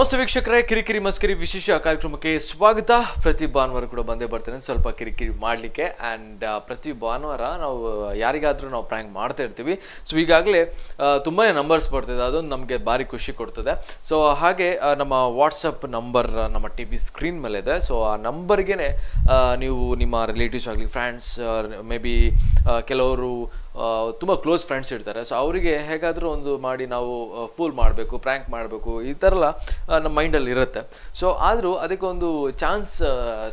ನಮಸ್ತೆ ವೀಕ್ಷಕರೇ, ಕಿರಿಕಿರಿ ಮಸ್ಕಿರಿ ವಿಶೇಷ ಕಾರ್ಯಕ್ರಮಕ್ಕೆ ಸ್ವಾಗತ. ಪ್ರತಿ ಭಾನುವಾರ ಕೂಡ ಬಂದೇ ಬರ್ತೇನೆ ಸ್ವಲ್ಪ ಕಿರಿಕಿರಿ ಮಾಡಲಿಕ್ಕೆ. ಆ್ಯಂಡ್ ಪ್ರತಿ ಭಾನುವಾರ ನಾವು ಯಾರಿಗಾದರೂ ನಾವು ಪ್ರ್ಯಾಂಕ್ ಮಾಡ್ತಾ ಇರ್ತೀವಿ. ಸೊ ಈಗಾಗಲೇ ತುಂಬಾ ನಂಬರ್ಸ್ ಬರ್ತಿದೆ, ಅದೊಂದು ನಮಗೆ ಭಾರಿ ಖುಷಿ ಕೊಡ್ತದೆ. ಸೊ ಹಾಗೆ ನಮ್ಮ ವಾಟ್ಸಪ್ ನಂಬರ್ ನಮ್ಮ ಟಿ ವಿ ಸ್ಕ್ರೀನ್ ಮೇಲೆ ಇದೆ. ಸೊ ಆ ನಂಬರ್ಗೆ ನೀವು ನಿಮ್ಮ ರಿಲೇಟಿವ್ಸ್ ಆಗಲಿ, ಫ್ರೆಂಡ್ಸ್, ಮೇ ಬಿ ಕೆಲವರು ತುಂಬ ಕ್ಲೋಸ್ ಫ್ರೆಂಡ್ಸ್ ಇರ್ತಾರೆ. ಸೊ ಅವರಿಗೆ ಹೇಗಾದರೂ ಒಂದು ಮಾಡಿ ನಾವು ಫೂಲ್ ಮಾಡಬೇಕು, ಪ್ರ್ಯಾಂಕ್ ಮಾಡಬೇಕು, ಈ ಥರ ಎಲ್ಲ ನಮ್ಮ ಮೈಂಡಲ್ಲಿ ಇರುತ್ತೆ. ಸೊ ಆದರೂ ಅದಕ್ಕೆ ಒಂದು ಚಾನ್ಸ್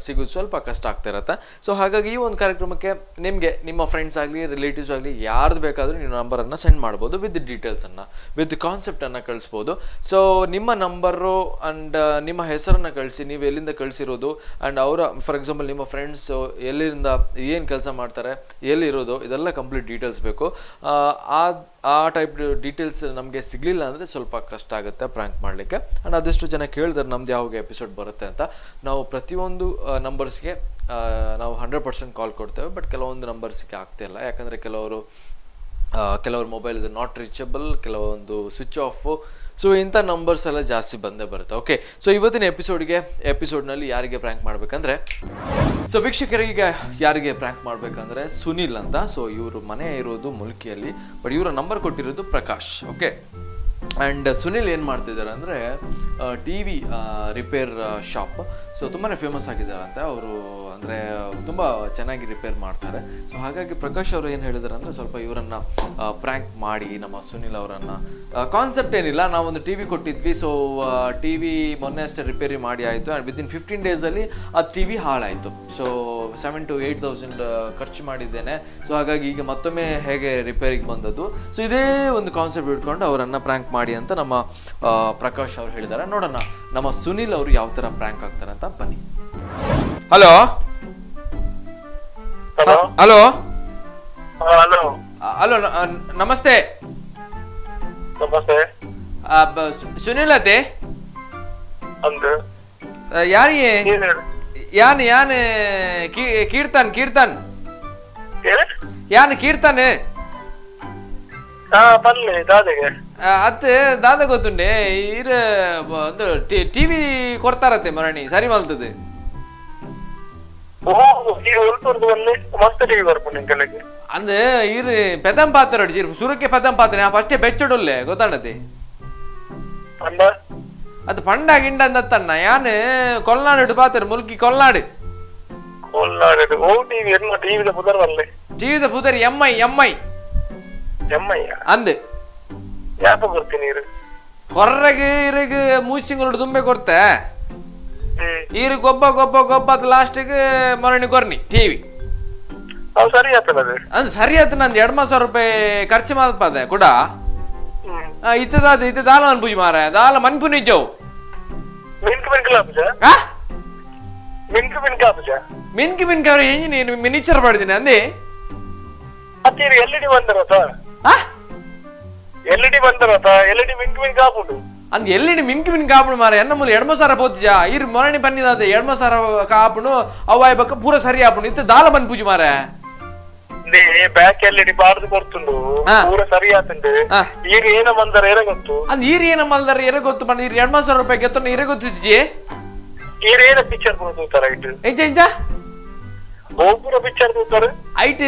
ಸಿಗೋದು ಸ್ವಲ್ಪ ಕಷ್ಟ ಆಗ್ತಾ ಇರುತ್ತೆ. ಸೊ ಹಾಗಾಗಿ ಈ ಒಂದು ಕಾರ್ಯಕ್ರಮಕ್ಕೆ ನಿಮಗೆ ನಿಮ್ಮ ಫ್ರೆಂಡ್ಸ್ ಆಗಲಿ, ರಿಲೇಟಿವ್ಸ್ ಆಗಲಿ, ಯಾರ್ದು ಬೇಕಾದರೂ ನೀವು ನಂಬರನ್ನು ಸೆಂಡ್ ಮಾಡ್ಬೋದು. ವಿತ್ ಡೀಟೇಲ್ಸನ್ನು, ವಿತ್ ಕಾನ್ಸೆಪ್ಟನ್ನು ಕಳಿಸ್ಬೋದು. ಸೊ ನಿಮ್ಮ ನಂಬರು ಆ್ಯಂಡ್ ನಿಮ್ಮ ಹೆಸರನ್ನು ಕಳಿಸಿ, ನೀವು ಎಲ್ಲಿಂದ ಕಳಿಸಿರೋದು, ಆ್ಯಂಡ್ ಅವರ ಫಾರ್ ಎಕ್ಸಾಂಪಲ್ ನಿಮ್ಮ ಫ್ರೆಂಡ್ಸು ಎಲ್ಲಿಂದ ಏನು ಕೆಲಸ ಮಾಡ್ತಾರೆ, ಎಲ್ಲಿರೋದು, ಇದೆಲ್ಲ ಕಂಪ್ಲೀಟ್ ಡೀಟೇಲ್ಸ್ ಬೇಕು. ಆ ಟೈಪ್ ಡೀಟೇಲ್ಸ್ ನಮಗೆ ಸಿಗಲಿಲ್ಲ ಅಂದರೆ ಸ್ವಲ್ಪ ಕಷ್ಟ ಆಗುತ್ತೆ ಪ್ರ್ಯಾಂಕ್ ಮಾಡಲಿಕ್ಕೆ. ಆ್ಯಂಡ್ ಅದೆಷ್ಟು ಜನ ಕೇಳಿದ್ರೆ ನಮ್ದು ಯಾವಾಗ ಎಪಿಸೋಡ್ ಬರುತ್ತೆ ಅಂತ. ನಾವು ಪ್ರತಿಯೊಂದು ನಂಬರ್ಸ್ಗೆ ನಾವು 100% ಕಾಲ್ ಕೊಡ್ತೇವೆ. ಬಟ್ ಕೆಲವೊಂದು ನಂಬರ್ಸ್ಗೆ ಆಗ್ತಾಯಿಲ್ಲ, ಯಾಕಂದರೆ ಕೆಲವ್ರ ಮೊಬೈಲ್ ಇದು ನಾಟ್ ರೀಚಬಲ್, ಕೆಲವೊಂದು ಸ್ವಿಚ್ ಆಫು. ಸೊ ಇಂಥ ನಂಬರ್ಸ್ ಎಲ್ಲ ಜಾಸ್ತಿ ಬಂದೇ ಬರುತ್ತೆ. ಓಕೆ, ಸೊ ಇವತ್ತಿನ ಎಪಿಸೋಡ್ನಲ್ಲಿ ಯಾರಿಗೆ ಪ್ರ್ಯಾಂಕ್ ಮಾಡಬೇಕಂದ್ರೆ, ಸೊ ವೀಕ್ಷಕರಿಗೆ ಯಾರಿಗೆ ಪ್ರ್ಯಾಂಕ್ ಮಾಡಬೇಕಂದ್ರೆ ಸುನಿಲ್ ಅಂತ. ಸೊ ಇವರು ಮನೆ ಇರೋದು ಮುಲ್ಕಿಯಲ್ಲಿ, ಬಟ್ ಇವರ ನಂಬರ್ ಕೊಟ್ಟಿರೋದು ಪ್ರಕಾಶ್. ಓಕೆ, ಆ್ಯಂಡ್ ಸುನಿಲ್ ಏನು ಮಾಡ್ತಿದ್ದಾರೆ ಅಂದರೆ T V repair shop. So ತುಂಬಾ ಫೇಮಸ್ ಆಗಿದ್ದಾರಂತೆ ಅವರು, ಅಂದರೆ ತುಂಬ ಚೆನ್ನಾಗಿ ರಿಪೇರ್ ಮಾಡ್ತಾರೆ. ಸೊ ಹಾಗಾಗಿ ಪ್ರಕಾಶ್ ಅವರು ಏನು ಹೇಳಿದ್ದಾರೆ ಅಂದರೆ ಸ್ವಲ್ಪ ಇವರನ್ನು ಪ್ರ್ಯಾಂಕ್ ಮಾಡಿ ನಮ್ಮ ಸುನಿಲ್ ಅವರನ್ನು. ಕಾನ್ಸೆಪ್ಟ್ ಏನಿಲ್ಲ, ನಾವೊಂದು ಟಿ ವಿ ಕೊಟ್ಟಿದ್ವಿ. ಸೊ ಟಿ ವಿ ಮೊನ್ನೆ ಅಷ್ಟೇ ರಿಪೇರಿ ಮಾಡಿ ಆಯಿತು. ಆ್ಯಂಡ್ ವಿತಿನ್ 15 ಡೇಸಲ್ಲಿ ಆ ಟಿ ವಿ ಹಾಳಾಯಿತು. ಸೊ 7,000 to 8,000 ಖರ್ಚು ಮಾಡಿದ್ದೇನೆ. ಸೊ ಹಾಗಾಗಿ ಈಗ ಮತ್ತೊಮ್ಮೆ ಹೇಗೆ ರಿಪೇರಿಗೆ ಬಂದದ್ದು. ಸೊ ಇದೇ ಒಂದು ಕಾನ್ಸೆಪ್ಟ್ ಇಟ್ಕೊಂಡು ಅವರನ್ನು ಪ್ರ್ಯಾಂಕ್ ಮಾಡಿ ಅಂತ ನಮ್ಮ ಪ್ರಕಾಶ್ ಅವರು ಹೇಳಿದ್ದಾರೆ. ನೋಡೋಣ ನಮ್ಮ ಸುನಿಲ್ ಅವರು ಯಾವ ಥರ ಪ್ರ್ಯಾಂಕ್ ಆಗ್ತಾರೆ ಅಂತ. ಬನ್ನಿ. ಹಲೋ ಹಲೋ ಹಲೋ ನಮಸ್ತೆ. ಸುನಿಲ್ ಅತೆ ಯಾನ್ ಕೀರ್ತನ್ ಕೀರ್ತನ್ ಅತ್ತೆ ದಾದ ಗೊತ್ತುಂಡೆ ಇರ ಒಂದು ಟಿವಿ ಕೊಡ್ತಾರತ್ತೆ ಮರಣಿ ಸರಿ ಮಲ್ತದೆ. ಅಂದ್ ಇರು ಪೆದಂ ಪಾತ್ರ ಸುರಕ್ಕೆ ಪೆದಂ ಪಾತ್ರ ಫಸ್ಟೇ ಬೆಚ್ಚಡೊಲ್ಲೆ ಗೊತ್ತಾಡತ್ತೆ ಅದು ಪಂಡ ಗಿಂಡ ಅಂದತ್ತಣ್ಣ ಯಾನ್ ಕೊಲ್ನಾಡು ಪಾತ್ರ ಮುಲ್ಕಿ ಕೊಲ್ನಾಡು ಟಿವಿದ ಪುದರ್ ಎಮ್ಮೈ ಅಂದ್ ಹೊರಗೆ ಇರಗೆ ಮೂಸಿಂಗಳು ತುಂಬೆ ಕೊಡ್ತೆ ಈರು ಗೊಬ್ಬ ಲಾಸ್ಟಿಗೆ ಮರಣಿ ಕೊರ್ನಿ ಟಿವಿ ಅದು ಸರಿ ಆಯ್ತು. ನಂದು 2,000 ರೂಪಾಯಿ ಖರ್ಚು ಮಾಡ್ಪದೆ ಕೂಡ ಇತ್ತ ದಾಲ ಅನ್ಪುಜಿ ಮಾರ ದಾಲ ಮನ್ಪು ನಿಜವು ಮಿನ್ಕಿ ಅವ್ರು ಹೆಂಗಿ ನೀನು ಮಿನಿಚರ್ ಮಾಡಿದ್ದೀನಿ ಅಂದಿ ಅಂದ್ ಎಲ್ಲಿಡಿ ಮಿನ್ಕಿ ಕಾಪುಡು ಮಾರ ಎನ್ನ ಮೂಲ 2,000 ಪೋತಿಜಾ ಇರ್ ಮೊರಣಿ ಬನ್ನಿದಾದ 2,000 ಕಾಪುಡು ಅವಾಯ್ ಬಕ್ಕ ಪೂರ ಸರಿ ಆಪುಡು ಇತ್ತ ದಾಲ ಬಂದ್ ಪೂಜಿ ಮಾರ ಬ್ಯಾಕ್ ಎಲ್ಇಡಿ ಬಾರ್ದು ಕೊಡ್ತುಂಡು ಪೂರ ಸರಿ ಆತುಂಡು ಈಗ ಏನ ಬಂದರ ಎರ ಗೊತ್ತು ಅಂದ್ ಈರ್ ಏನ ಮಲ್ದರ ಎರ ಗೊತ್ತು ಬಂದ ಇರ್ 2,000 ರೂಪಾಯಿ ಗೆತ್ತನ ಇರ ಗೊತ್ತಿಜ್ಜಿ ಈರ್ ಏನ ಪಿಕ್ಚರ್ ತೂತಾರ ಐಟ್ ಎಂಚ ಪೂರ ಪಿಕ್ಚರ್ ತೂತಾರ ಐಟ್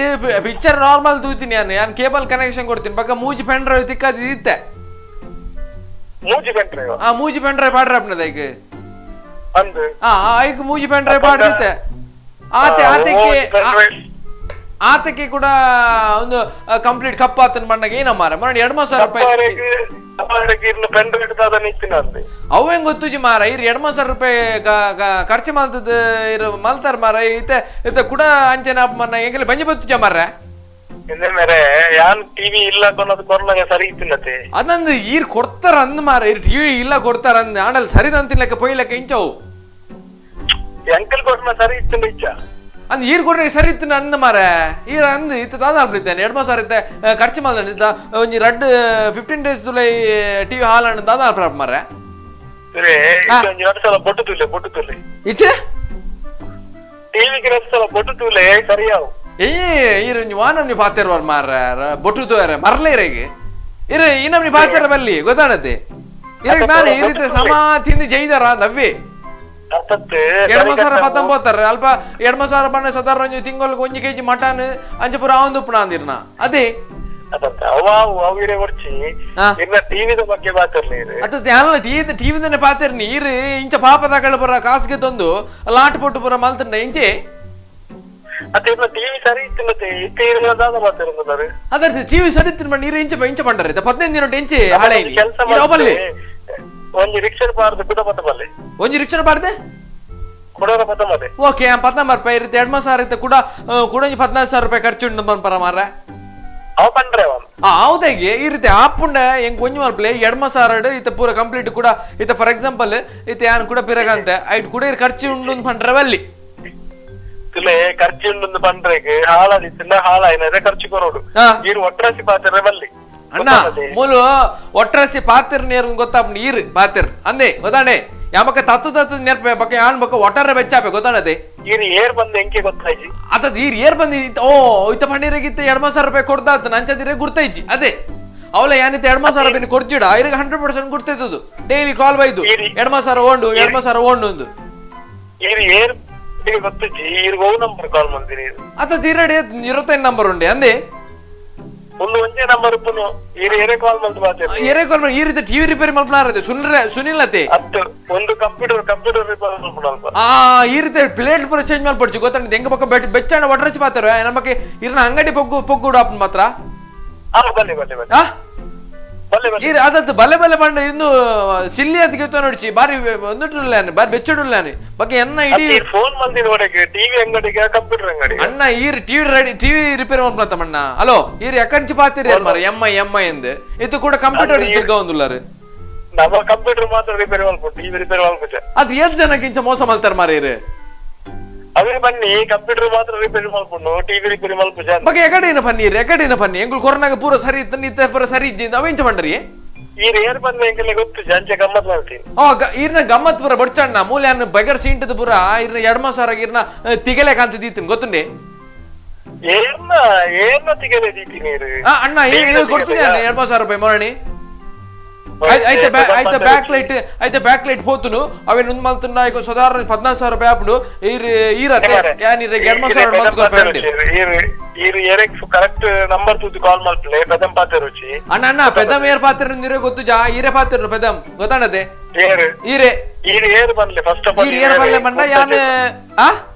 ಪಿಕ್ಚರ್ ನಾರ್ಮಲ್ ತೂತೀನಿ ನಾನು ಕೇಬಲ್ ಕನೆಕ್ಷನ್ ಕೊಡ್ತೀನಿ ಪಕ್ಕ ಮೂಜಿ ಪೆನ್ ಡ್ರೈವ್ ತಿಕ್ಕದಿ ಇತ್ತೆ ಮೂಜಿ ಪೆನ್ ಡ್ರೈವ್ ಪಾಡ್ರ ಅಪ್ನದ ಈಗ ಐಕ್ ಮೂಜಿ ಪೆನ್ ಡ್ರೈವ್ ಪಾಡ್ದಿತ್ತೆ ಆತಕ್ಕೆ ಕೂಡ ಒಂದು ಕಂಪ್ಲೀಟ್ ಕಪ್ ಆತನ ಬಣ್ಣಗೆ ಏನ ಮಾರ ಮರ 2,000 ರೂಪಾಯಿ ಅವ ಹೆಂಗ್ ಗೊತ್ತುಜಿ ಮಾರ ಇರ್ 2,000 ರೂಪಾಯಿ ಖರ್ಚು ಮಲ್ತದ ಇರು ಮಲ್ತಾರ ಮಾರ ಇತ್ತ ಕೂಡ ಅಂಚನ ಮನ್ನ ಹೆಂಗಲ್ಲ ಬಂಜಿ ಬತ್ತುಜ ಮಾರ ಅದಂದು ಈರ್ ಕೊಡ್ತಾರ ಅಂದ್ ಮಾರ ಇರ್ ಟಿವಿ ಇಲ್ಲ ಕೊಡ್ತಾರ ಅಂದ್ ಆಡಲ್ ಸರಿದಂತಿಲ್ಲಕ ಪೊಯ್ಲಕ್ಕ ಇಂಚವು ಅಂದ್ ಈರ್ ಕೊಡ್ರೆ ಸರಿ ಇತ್ತು ಅಂದ್ ಮಾರ ಈರ್ ಅಂದ್ ಇತ್ತ ದಾದ ಅಲ್ಬಿದ್ದೇನೆ 2,000 ಇತ್ತೆ ಖರ್ಚು ಮಾಲ್ದ ಒಂಜಿ 15 ಡೇಸ್ ತುಲೆ ಟಿವಿ ಹಾಲ್ ಅಣ್ಣ ದಾದ ಅಲ್ಪ್ರಾಪ್ ಮಾರ ವಾನಮ್ನಿ ಪಾತಿರುವಾರ ಮಾರ ಬೊಟ್ಟು ತೋರ ಮರ್ಲೇರೆಗೆ ಇರ ಇನ್ನಮ್ನಿ ಪಾತಿರ ಬಲ್ಲಿ ಗೊತ್ತಾಡತ್ತೆ ಇರಕ್ ನಾನು ಈ ರೀತಿ ಸಮ ತಿಂದು ಜೈದಾರ ನವ್ವಿ ಎಡ್ಮ ಸಾವಿರ ಪತ್ತೊಂಬತ್ತರ ಅಲ್ಪ ಎಡ್ಮ ಸಾವಿರ ಬಣ್ಣ ಸಾಧಾರಣ ಒಂಜಿ ತಿಂಗಳಿಗೆ 1 kg ಮಟನ್ ಅಂಚ ಪೂರ ಅವಂದು ಉಪ್ಪು ಅಂದಿರ್ನ ಅದೇ ಟಿವಿದನೆ ಪಾತಿರ್ ನೀರ್ ಇಂಚ ಪಾಪ ತಗೊಳ್ಳ ಬರ ಕಾಸಿಗೆ ತಂದು ಲಾಟ್ ಪೊಟ್ಟು ಪುರ ಮಲ್ತಂಡ ಇಂಚೆ ಅದ್ರ ಟಿವಿ ಸರಿ ತಿನ್ಮ ನೀರು ಇಂಚ ಇಂಚ ಪಂಡರೆ 15 ದಿನ ಇಂಚೆ ಹಳೆ ಬಲ್ಲೆ ಒಂಜಿ ರಿಕ್ಷಾ ಬಾರ್ದೆ ಓಕೆ 14 ರೂಪಾಯಿ ಇರುತ್ತೆ 2 ಸಾವಿರ ಇರುತ್ತೆ ಕೂಡ 14,000 ರೂಪಾಯಿ ಖರ್ಚು ಉಂಟು ಬಂದ್ಪರ ಮಾರ ಹೌದಾಗಿ ಈ ರೀತಿ ಆಪುಂಡ ಹೆಂಗ್ ಕೊಂಚ ಮಲ್ಪಲೆ 2 ಸಾವಿರ ಇತ್ತ ಪೂರ ಕಂಪ್ಲೀಟ್ ಕೂಡ ಇತ್ತ ಫಾರ್ ಎಕ್ಸಾಂಪಲ್ ಇತ್ತ ಯಾನ್ ಕೂಡ ಪಿರಗಂತೆ ಐಟ್ ಕೂಡ ಖರ್ಚು ಉಂಡು ಪಂಡ್ರವಲ್ಲಿ ಖರ್ಚು ಉಂಡು ಪಂಡ್ರೆಗೆ ಹಾಳಾದಿತ್ತಿಲ್ಲ ಹಾಳಾಯಿನ ಖರ್ಚು ಕೊರೋಡು ನೀರು ಒಟ್ರಾಸಿ ಪಾತ್ರೆ ಬಲ್ಲಿ ಅಣ್ಣ ಮೂಲು ಒಟ್ರಾಸಿ ಪಾತಿರ್ ನೀರು ಗೊತ್ತಾಪ ನೀರು ಪಾತಿರ್ ಅಂದೆ ಗೊತ್ತಾಣೆ ಯಾಮಕ್ಕ ತತ್ತು ನೆರ್ಪೆ ಬಕ್ಕ ಯಾನ್ ಬಕ್ಕ ಒಟ್ಟಾರೆ ಬೆಚ್ಚಾಪೆ ಗೊತ್ತಾಣತೆ ಏರ್ ಬಂದ ಎಂಕೆ ಗೊತ್ತಾಯ್ತಿ ಅದ ಏರ್ ಬಂದಿ ಓ ಇತ್ತ ಪಂಡಿರಗಿತ್ತ 2 ಸಾವಿರ ರೂಪಾಯಿ ಕೊಡ್ದಾತ ನಂಚದಿರೆ ಗುರ್ತೈಜಿ ಅದೇ ಅವಳ ಯಾನಿತ್ತ 2 ಸಾವಿರ ರೂಪಾಯಿ ಕೊಡ್ಜಿಡ ಇರಿಗೆ 100% ಗುರ್ತೈತದು ಡೈಲಿ ಕಾಲ್ ಬೈದು 2 ಸಾವಿರ ಓಂಡು 2 ಸಾವಿರ ಓಂಡು ಒಂದು ಏರ್ ಗೊತ್ತಜ್ಜಿ ಇರ್ಗೋ ನಂಬರ್ ಕಾಲ್ ಮಾಡ್ತೀನಿ ಅದ ತೀರಡೆ 25 ನಂಬರ್ ಉಂಡೆ ಅಂದೆ ಒಂದು ಒಂದೇ ನಂಬರ್ ಉಪ್ಪುನು ಏರೆ ಕಾಲ್ ಮಾಡ್ತು ಏರೆ ಕಾಲ್ ಮಾಡಿ ಈ ರೀತಿ ಟಿವಿ ರಿಪೇರಿ ಮಲ್ಪನಾರದೆ ಸುನಿಲ್ಲತೆ ಒಂದು ಕಂಪ್ಯೂಟರ್ ರಿಪೇರಿ ಮಲ್ಪನಾರ ಈ ರೀತಿ ಪ್ಲೇಟ್ ಪೂರ ಚೇಂಜ್ ಮಾಡ್ಪಡ್ಚು ಗೊತ್ತಾಂಡೆ ಹೆಂಗ ಪಕ್ಕ ಬೆಚ್ಚಣ್ಣ ಒಟ್ರಸಿ ಪಾತಾರ ನಮಗೆ ಇರ್ನ ಅಂಗಡಿ ಪೊಗ್ಗುಡು ಆಪನ್ ಮಾತ್ರ ಅದದ್ದು ಬಲೆ ಬಂಡ ಇನ್ನು ಸಿಲ್ಲಿ ಅದ್ ಗೊತ್ತ ನೋಡಿಸಿ ಬಾರಿ ಒಂದುಟ್ಲಾನೆ ಬಾರಿ ಬೆಚ್ಚಡುಲ್ಲಾನೆ ಬಗ್ಗೆ ಎನ್ನ ಇಡೀ ಫೋನ್ ಮಂದಿನ ಟಿವಿ ಅಂಗಡಿಗೆ ಕಂಪ್ಯೂಟರ್ ಅಂಗಡಿ ಅಣ್ಣ ಈರ್ ಟಿವಿ ರಿಪೇರಿ ಮಾಡ್ತಮ್ಮಣ್ಣ ಹಲೋ ಈರ್ ಎಕ್ಕಂಚಿ ಪಾತಿರಿ ಮಾರ ಎಮ್ಮ ಎಂದು ಇದು ಕೂಡ ಕಂಪ್ಯೂಟರ್ ತಿರ್ಗ ಒಂದುಲ್ಲಾರು ನಮ್ಮ ಕಂಪ್ಯೂಟರ್ ಮಾತ್ರ ರಿಪೇರಿ ಮಾಡ್ಬೋದು ಟಿವಿ ರಿಪೇರಿ ಮಾಡ್ಬೋದು ಅದು ಏತ್ ಜನಕ್ಕಿಂಚ ಮೋಸ ಮಾಡ್ತಾರ ಮಾರ ಇರು ಅವೇ ಬನ್ನಿ ಕಂಪ್ಯೂಟರ್ ಮಾತ್ರ ರಿಪೇರಿ ಮಾಡ್ಕೊಂಡು ಟಿವಿ ರಿಪೇರಿ ಮಾಡ್ಬೋದು ಬಗ್ಗೆ ಎಕಡೇನ ಪನ್ನಿ ಎಂಗುಲ್ ಕೊರೋನಾಗ ಪೂರ ಸರಿ ಇತ್ತ ಪೂರ ಸರಿ ಇದ್ದಿಂದ ಅವೇಂಚ ಪಂಡ್ರಿ ಏರ್ ಬಂದ ಎಂಕಲ್ಲ ಗೊತ್ತು ಜಂಚೆ ಗಮ್ಮತ್ ಮಾಡ್ತೀನಿ ಈರ್ನ ಗಮ್ಮತ್ ಪೂರ ಬಡ್ಚಣ್ಣ ಮೂಲ್ಯಾನ್ ಬಗರ್ ಸೀಂಟದ ಪೂರ ಇರ್ನ 2 ಸಾವಿರ ಇರ್ನ ತಿಗಲೆ ಕಾಂತ ದೀತೀನಿ ಗೊತ್ತುಂಡೆ ಏರ್ನ ತಿಗಲೆ ದೀತೀನಿ ಅಣ್ಣ ಇದು ಕೊಡ್ತೀನಿ 2 ಸಾವಿರ ರೂಪಾಯಿ ಮರಣಿ అయితే బ్యాక్ లైట్ పోతును అవి నుండి మల్తున్నా ఇక సాధారణ 14,000 ರೂಪಾಯಿ ಆಪುಡು ಈರತೆ ಯಾನ್ ಇರ 2 ಸಾವಿರ ಮಲ್ತು ಕೊಡ್ಬೇಡಿ ಕರೆಕ್ಟ್ ನಂಬರ್ ತುದಿ ಕಾಲ್ ಮಾಡ್ತಲೆ ಪೆದಂ ಪಾತ್ರ ರುಚಿ ಅಣ್ಣ ಪೆದಂ ಏರ್ ಪಾತ್ರ ನೀರೆ ಗೊತ್ತು ಜಾ ಈರೆ ಪಾತ್ರ ಪೆದಂ ಗೊತ್ತಾನದೆ ಏರ್ ಬನ್ಲೆ ಫಸ್ಟ್ ಆಫ್ ಆಲ್ ಏರ್ ಬನ್ಲೆ ಮಂಡ ಯಾನ್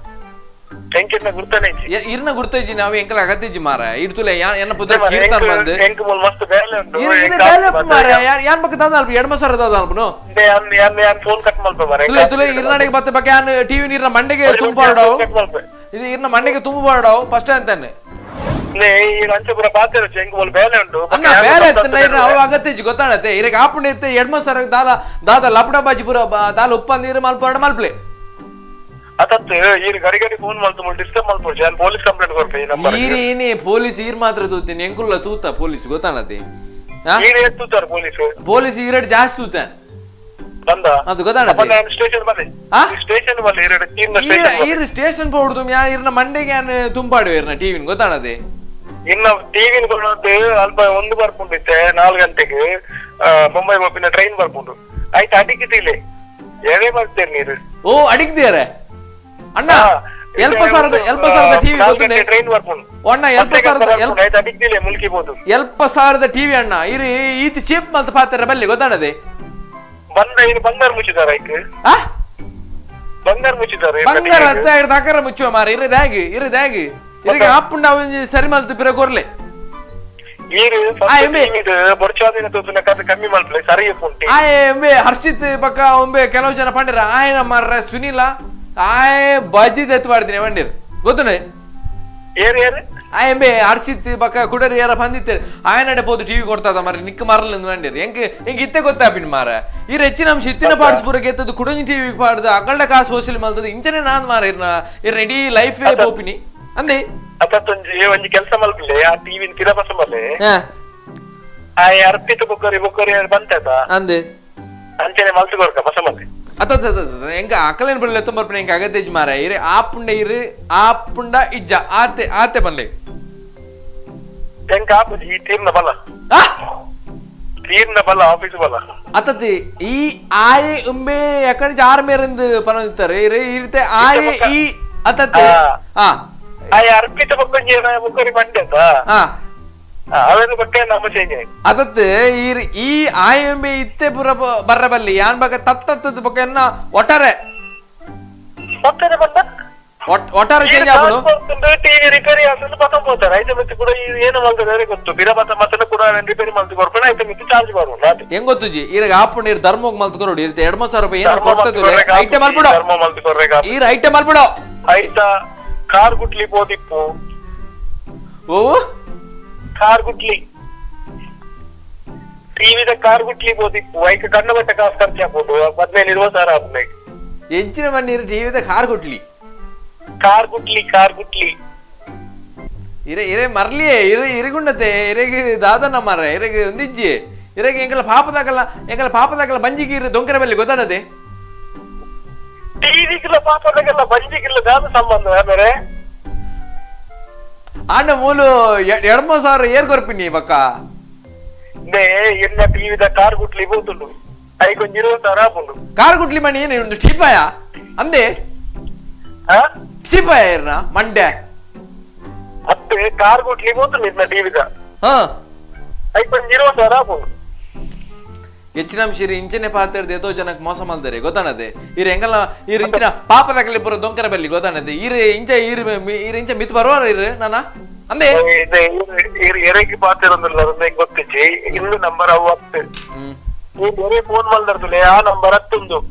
ಎಂಕಿನ ಗುರ್ತನೆ ಇರ್ನ ಗುರ್ತೈಜಿ ನಾವು ಎಂಕಲ ಅಗತ್ಯಜಿ ಮಾರ ಇಡ್ತುಲೆ ಎನ್ನ ಪುತ್ರ ಕೀರ್ತನ್ ಬಂದು ಎಂಕ ಮೂಲ ಮಸ್ತ್ ಬೇಲೆ ಉಂಟು ಇರೆ ಬೇಲೆ ಮಾರ ಯಾನ್ ಬಕ ದಾದ ಅಲ್ಪ 2 ಸಾವಿರ ದಾದ ಅಲ್ಪನು ಯಾನ್ ಫೋನ್ ಕಟ್ ಮಲ್ಪ ಮಾರ ತುಲೆ ಇರ್ನಾಡಿಗೆ ಬತ್ತೆ ಬಕ ಯಾನ್ ಟಿವಿ ನೀರ್ನ ಮಂಡೆಗೆ ತುಂಬಾಡಾವ್ ಇದು ಇರ್ನ ಮಂಡೆಗೆ ತುಂಬಾಡಾವ್ ಫಸ್ಟ್ ಅಂತಾನೆ ಈ ರಂಚಪುರ ಪಾತ್ರ ಎಂಕ ಮೂಲ ಬೇಲೆ ಉಂಟು ಅಣ್ಣ ಬೇಲೆ ಇತ್ತನ ಇರ್ನ ಅವ ಅಗತ್ಯಜಿ ಗೊತ್ತಾಣತೆ ಇರೆಗೆ ಆಪುಂಡೆ ಇತ್ತೆ 2 ಸಾವಿರ ದಾದ ಲಪಡ ಬಾಜಿ ಪುರ ದಾಲ ಉಪ್ಪಂದಿರ ಮಲ್ಪಾಡ ಮಲ್ಪ್ಲೆ ಅದತ್ತು ಈರ್ ಗಡಿ ಫೋನ್ ಮಾಡ್ತು ಡಿಸ್ಟರ್ಬ್ ಮಾಡ್ಬೋದು ನಾನು ಪೊಲೀಸ್ ಕಂಪ್ಲೇಂಟ್ ಕೊಡ್ತೀನಿ ಈ ನಂಬರ್ ಈರೇನೆ ಪೊಲೀಸ್ ಈರ್ ಮಾತ್ರ ತೂತೀನಿ ಎಂಕುಲ್ಲ ತೂತ ಪೊಲೀಸ್ ಗೊತ್ತಾನತಿ ಈರ್ ಎಷ್ಟು ತೂತಾರ ಪೊಲೀಸ್ ಈರಡ್ ಜಾಸ್ತಿ ತೂತ ಬಂದ ಅದು ಗೊತ್ತಾನತಿ ನಾನು ಸ್ಟೇಷನ್ ಬನ್ನಿ ಸ್ಟೇಷನ್ ಬನ್ನಿ ಈರ್ ಸ್ಟೇಷನ್ ಪೋಡ್ದು ಯಾನ್ ಇರ್ನ ಮಂಡೆಗೆ ಯಾನ್ ತುಂಬಾಡುವೆ ಇರ್ನ ಟಿವಿನ್ ಗೊತ್ತಾನತಿ ಇನ್ನು ಟಿವಿನ್ ಕೊಡೋದು ಅಲ್ಪ ಒಂದು ಬರ್ಕೊಂಡಿತ್ತೆ 4 ಗಂಟೆಗೆ ಮುಂಬೈ ಹೋಗಿನ ಟ್ರೈನ್ ಬರ್ಕೊಂಡು ಆಯ್ತು ಅಡಿಗಿತಿಲೆ ಏನೇ ಮಾಡ್ತೇನೆ ನೀರು ಓ ಅಡಿಗ್ದಿಯಾರೆ ಅಣ್ಣ 2,000 ಟಿವಿ ಗೊತ್ತುಂಡೆ ಅಣ್ಣ 2,000 ಅಡಿಗ್ದಿಲೆ ಮುಲ್ಕಿಬಹುದು 2,000 ಟಿವಿ ಅಣ್ಣ ಇರಿ ಈತಿ ಚೀಪ್ ಮಲ್ತ ಪಾತ್ರ ಬಲ್ಲಿ ಗೊತ್ತಾನದೆ ಬಂದ ಇದು ಬಂಗಾರ ಮುಚ್ಚಿದಾರ ಬಂಗಾರ ಮುಚ್ಚಿದಾರೆ ಬಂಗಾರ ಅಂತ ಹಿಡ್ದಾಕರ ಮುಚ್ಚುವ ಮಾರ ಇರದಾಗಿ ಇರಿಗೆ ಆಪುಂಡ ಸರಿ ಮಲ್ತು ಪಿರ ಕೊರ್ಲೆ ಕಮ್ಮಿ ಮಾಡ್ಲಿ ಸರಿ ಹರ್ಷಿತ್ ಪಕ್ಕ ಒಮ್ಮೆ ಕೆಲವು ಜನ ಪಂಡಿರ ಆಯ್ನ ಮಾರ್ರ ಸುನಿಲ ಬಜ್ಜಿ ಎತ್ತು ಮಾಡ್ತೀನಿ ಮಂಡಿರ್ ಗೊತ್ತುನೆ ಆಯಂಬೆ ಹರ್ಷಿತ್ ಪಕ್ಕ ಕುಡರಿ ಯಾರ ಬಂದಿತ್ತೇನೆ ಆಯನಡೆ ಪೋದು ಟಿವಿ ಕೊಡ್ತದ ಮಾರ ನಿಕ್ ಮಾರಲ್ಲ ಮಂಡಿರ್ ಹೆಂಗ್ ಇತ್ತೆ ಗೊತ್ತಾಪಿನ್ ಮಾರ ಈ ಹೆಚ್ಚಿನ ಅಂಶ ಇತ್ತಿನ ಪಾಡಿಸ್ಪುರಕ್ಕೆ ಎತ್ತದು ಕುಡಂಜಿ ಟಿವಿ ಪಾಡ್ದು ಅಗಳ್ಳ ಕಾಸು ವಸೂಲಿ ಮಲ್ತದ ಇಂಚನೆ ನಾನ್ ಮಾರ ಇರ್ನ ಇಡೀ ಲೈಫ್ ಬೋಪಿನಿ ಅಂದೆ ಒಂಜಿ ಕೆಲಸ ಮಲ್ಪಲೆ ಆ ಟಿವಿನ ಕಿರಬಸ ಮಲ್ಲೆ ಆ ಅರ್ಪಿತ ಬೊಕ್ಕರಿ ಬಂತದ ಅಂದೆ ಅಂಚನೆ ಮಲ್ತು ಕೊಡ್ಕ ಬಸ ಮಲ್ಲೆ ಎಂಕ ಅಕಲೇನ್ ಬರಲ್ಲ ತುಂಬರ್ಪನೆ ಎಂಕ ಅಗತ್ಯಜ್ ಮಾರ ಇರೆ ಆಪುಂಡ ಇಜ್ಜ ಆತೆ ಬನ್ಲೆ ಎಂಕ ಆಪುಜಿ ಈ ತೀರ್ನ ಬಲ ಈರ್ನ ಬಲ್ಲ ಆಫೀಸ್ ಬಲ್ಲ ಅತ್ತತಿ ಈ ಆಯೆ ಉಂಬೆ ಯಾಕಂದ್ರೆ ಆರ್ ಮೇರಂದು ಪನದಿತ್ತಾರೆ ಈ ರೀತಿ ಆಯೆ ಈ ಅತ್ತತಿ ಹಾ ಆಯ್ ಅರ್ಪಿತ ಬಕ್ಕೊಂಜಿ ಮುಕ್ಕರಿ ಮಂಡೆ ಅಂತ ಹಾ ಅವೆಲ್ಲ ಬಗ್ಗೆ ನಮ್ಮ ಚೇಂಜ್ ಅದತ್ ಈ ಆಯಂಬೆ ಇತ್ತೆ ಪುರ ಬರ್ರಬಲ್ಲಿ ಯಾನ್ ಬಗ ತತ್ತದ ಬಗ್ಗೆ ಒಟ್ಟಾರೆ ಒಟ್ಟಾರೆ ಬಂದ ಒಟ್ಟಾರೆ ಚೇಂಜ್ ಆಗ್ಬಿಡು ಟಿವಿ ರಿಪೇರಿ ಆಗ್ತದೆ ಪಕ್ಕ ಹೋಗ್ತಾರೆ ಐತೆ ಮಿತ್ತು ಕೂಡ ಏನು ಮಾಡ್ತಾರೆ ಗೊತ್ತು ಬಿರ ಮತ್ತೆ ಕೂಡ ರಿಪೇರಿ ಮಾಡ್ತೀವಿ ಕೊಡ್ಬೇಡ ಐತೆ ಮಿತ್ತು ಚಾರ್ಜ್ ಮಾಡುವ ಹೆಂಗ್ ಗೊತ್ತುಜಿ ಈಗ ಆಪ್ ನೀರು ಧರ್ಮೋಗ್ ಮಲ್ತ್ಕೊರೋಡಿ ಇರುತ್ತೆ 2,000 ರೂಪಾಯಿ ಏನಾರು ಕೊಡ್ತದೆ ಐಟಮ್ ಅಲ್ಬಿಡು ಧರ್ಮ ಮಲ್ತಿಕೊರ್ರೇಗ ಈ ಐಟಮ್ ಅಲ್ಬಿಡು ಆಯ್ತಾ ಕಾರ್ ಗುಟ್ಲಿ ಬೋದಿಪ್ಪು ಓ ಕಾರ್ ಗುಟ್ಲಿ ಟಿವಿದ ಕಾರ್ ಗುಟ್ಲಿ ಬೋದಿಪ್ಪು ಐಕ ಕಣ್ಣ ಬಟ್ಟೆ ಕಾಸು ಖರ್ಚು ಹಾಕ್ಬೋದು 15,000 ಆಗ್ಬೇಕು ಎಂಚಿನ ಮಣ್ಣೀರು ಟಿವಿದ ಕಾರ್ ಕೊಟ್ಲಿ ಕಾರ್ ಗುಟ್ಲಿ ಇರೆ ಮರ್ಲಿ ಇರಿಗುಂಡತೆ ಇರೆಗೆ ದಾದನ ಮರ ಇರೆಗೆ ಒಂದಿಜ್ಜಿ ಇರೆಗೆ ಎಂಕಲ ಪಾಪದಾಗಲ್ಲ ಬಂಜಿಗೆ ದೊಂಕರ ಬೆಲ್ಲಿ ಗೊತ್ತಾಡದೆ ಟಿವಿಗಿಲ್ಲ ಪಾಪದಾಗೆಲ್ಲ ಬಂಜಿಗಿಲ್ಲ ದಾದ ಸಂಬಂಧ ಬೇರೆ ಆಂಡ ಮೂಲು 2,000 ಏರ್ ಕೊರ್ಪಿನಿ ಪಕ್ಕ ಎನ್ನ ಟಿವಿದ ಕಾರ್ ಗುಟ್ಲಿ ಬೋತುಂಡು ಐಕೊಂಜಿ 20,000 ಆಪುಂಡು ಕಾರ್ ಗುಟ್ಲಿ ಮಣಿ ಏನು ಒಂದು ಸ್ಟೀಪಾಯ ಅಂದೆ ಸ್ಟೀಪಾಯ ಇರ್ನ ಮಂಡ್ಯ ಅತ್ತೆ ಕಾರ್ ಗುಟ್ಲಿ ಬೋತುಂಡು ಇನ್ನ ಟಿವಿದ ಹಾ ಐಕೊಂಜಿ 20,000 ಆಪುಂಡು ಹೆಚ್ಚಿನ ಅಂಶ ಇಂಚನೆ ಪಾತಿರ್ದು ಎದೋ ಜನಕ್ಕೆ ಮೋಸ ಮಾಡ್ತಾರೆ ಗೊತ್ತಾನದೆ ಇರು ಹೆಂಗಲ್ಲ ಇರು ಇಂಚಿನ ಪಾಪದಾಗಲಿ ಪುರ ದೊಂಕರ ಬೆಲ್ಲಿ ಗೊತ್ತಾನದೆ ಇಂಚ ಮಿತ್ ಬರುವಾರ ಇರು ನಾನ ಅಂದೆ ಎರೆಗೆ ಪಾತಿರೊಂದಿಲ್ಲ ಗೊತ್ತಿಚ್ಚಿ ಇನ್ನು ನಂಬರ್ 50 ಈ ಬೇರೆ ಫೋನ್ ಮಲ್ದರ್ದುಲೆ ಆ ನಂಬರ್ 10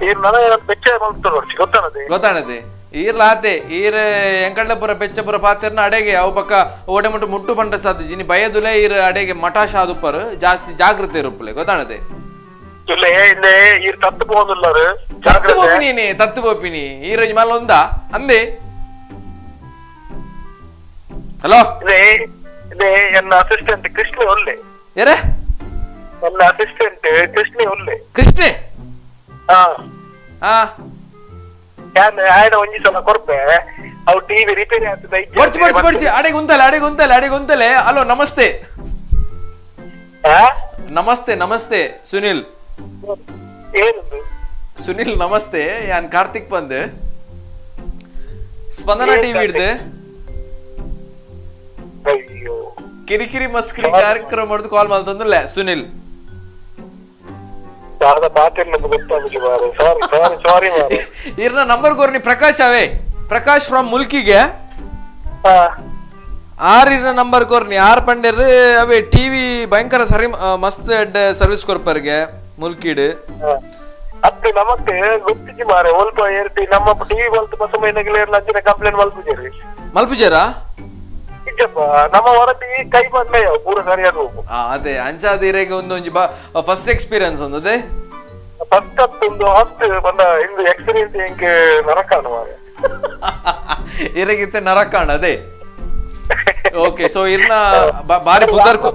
ಈ ನನ್ನ ಬೆಚ್ಚ ಮಲ್ತು ನೋಡ್ಸಿ ಗೊತ್ತಾನದೆ ಈರ್ಲಾತೆ ಈರ್ ಎಂಕಡ್ಲ ಪುರ ಬೆಚ್ಚ ಪುರ ಪಾತಿರ್ನ ಅಡೆಗೆ ಅವು ಪಕ್ಕ ಓಡೆ ಮುಟ್ಟು ಪಂಡ ಸಾಧ್ಯ ಜಿನಿ ಭಯದುಲೆ ಇರ್ ಅಡೆಗೆ ಮಠಾಶ ಆದುಪ್ಪರ್ ಜಾಸ್ತಿ ಜಾಗೃತಿ ಇರುಪ್ಪಲೆ ಗೊತ್ತಾನದೆ ತತ್ತು പോകുന്നുള്ളರು ತತ್ತು పోపిని ఈ రోజు మళ్ళీ ఉందా అంది హలో ఎన్న అసిస్టెంట్ కృష్ణ ఒల్లే ఎరే ఎన్న అసిస్టెంట్ కృష్ణ ఒల్లే కృష్ణ ఆయన ಒಂಜಿ ಸಲ ಕೊರ್ಪೆ ಅವು ಟಿವಿ ರಿಪೇರಿ ಆಗ್ತದೆ ಬರ್ಚಿ ಅಡೆ ಗುಂತಲೆ ಹಲೋ ನಮಸ್ತೆ ನಮಸ್ತೆ ಸುನಿಲ್ ಸುನಿಲ್ ನಮಸ್ತೆ ಯಾನ್ ಕಾರ್ತಿಕ್ ಬಂದ್ ಸ್ಪಂದನ ಟಿವಿ ಹಿಡ್ದು ಕಿರಿಕಿರಿ ಮಸ್ಕಿರಿ ಕಾರ್ಯಕ್ರಮ ಮಾಡಿದ್ ಕಾಲ್ ಮಾಡ್ತಂದ್ರಲ್ಲ ಸುನಿಲ್ ಇರ್ನ ನಂಬರ್ ಕೋರ್ನಿ ಪ್ರಕಾಶ್ ಅವೇ ಪ್ರಕಾಶ್ ಫ್ರಮ್ ಮುಲ್ಕಿಗೆ ಆರಿನ ನಂಬರ್ ಕೋರ್ನಿ 6 ಪಂಡೆರ್ ಅವೇ ಟಿವಿ ಭಯಂಕರ ಸರಿ ಮಸ್ತ್ ಸರ್ವಿಸ್ ಕೊರ್ಪರ್ಗೆ ಮುಲ್ಕಿಡ್ ಅತ್ತೆ ನಮಕ್ಕೆ ಗೊತ್ತಿಚ್ಚಿ ಮಾರೆ ಒಲ್ಪ ಏರ್ತಿ ನಮ್ಮ ಟಿವಿ ಬಲ್ತು ಬಸ ಮೈನಗಿಲೇರ್ಲ ಅಂಚಿನ ಕಂಪ್ಲೇಂಟ್ ಮಲ್ಪುಜಾರಾ ನಮ್ಮ ಹೊರಟಿ ಕೈ ಬಂದ ಪೂರ ಸರಿಯಾದ ಹೋಗು ಅದೇ ಅಂಚಾದಿರೆಗೆ ಒಂದೊಂದು ಫಸ್ಟ್ ಎಕ್ಸ್ಪೀರಿಯನ್ಸ್ ಒಂದದೆ ಫಸ್ಟ್ ಒಂದು ಹಾಸ್ಟ್ ಬಂದ ಇಂದು ಎಕ್ಸ್ಪೀರಿಯನ್ಸ್ ಹೆಂಗೆ ನರಕಾಣ ಮಾರೆ ಇರಗಿತ್ತೆ ನರಕಾಣ ಅದೇ ಓಕೆ ಸೊ ಇರ್ನ ಬಾರಿ ಪುದರ್ಕು